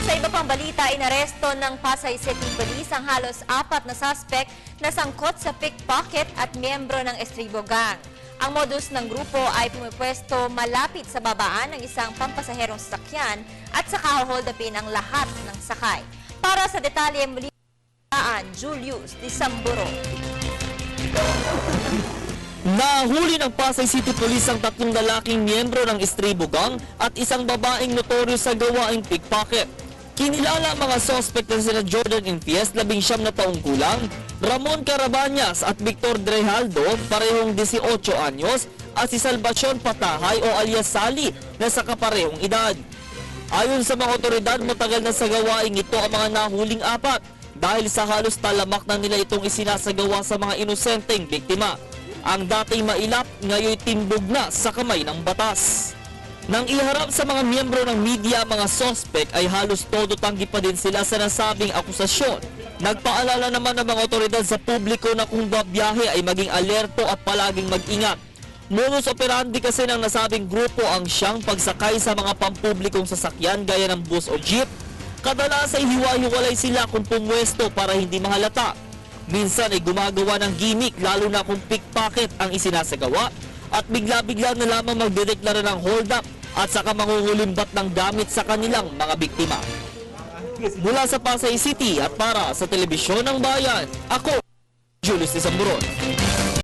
Sa iba pang balita, inaresto ng Pasay City Police ang halos 4 na suspect na sangkot sa pickpocket at miyembro ng Estribo Gang. Ang modus ng grupo ay pumipwesto malapit sa babaan ng isang pampasaherong sasakyan at saka holdupin ang lahat ng sakay. Para sa detalye muli, Julius Disamburo. Nahuli ng Pasay City Police ang 3 lalaking miyembro ng Estribo Gang at isang babaeng notoryo sa gawaing pickpocket. Kinilala ang mga suspect na sina Jordan Infies, 19 na taong gulang, Ramon Carabañas at Victor Drejaldo, parehong 18 anyos, at si Salvacion Patahay o alias Sally na sa kaparehong edad. Ayon sa mga otoridad, matagal na sa gawaing ito ang mga nahuling 4 dahil sa halos talamak na nila itong isinasagawa sa mga inosenteng biktima. Ang dating mailap, ngayon timbog na sa kamay ng batas. Nang iharap sa mga miyembro ng media, mga suspect ay halos todo tanggi pa din sila sa nasabing akusasyon. Nagpaalala naman ng mga otoridad sa publiko na kung babiyahe ay maging alerto at palaging mag-ingat. Modus operandi kasi ng nasabing grupo ang siyang pagsakay sa mga pampublikong sasakyan gaya ng bus o jeep. Kadalasan ay hiwa-hiwalay sila kung pumwesto para hindi mahalata. Minsan ay gumagawa ng gimmick lalo na kung pickpocket ang isinasagawa at bigla-bigla na lamang magdedeklara ng hold up at saka manguhulimbat ng gamit sa kanilang mga biktima. Mula sa Pasay City at para sa Telebisyon ng Bayan, ako, Julius Disamburo.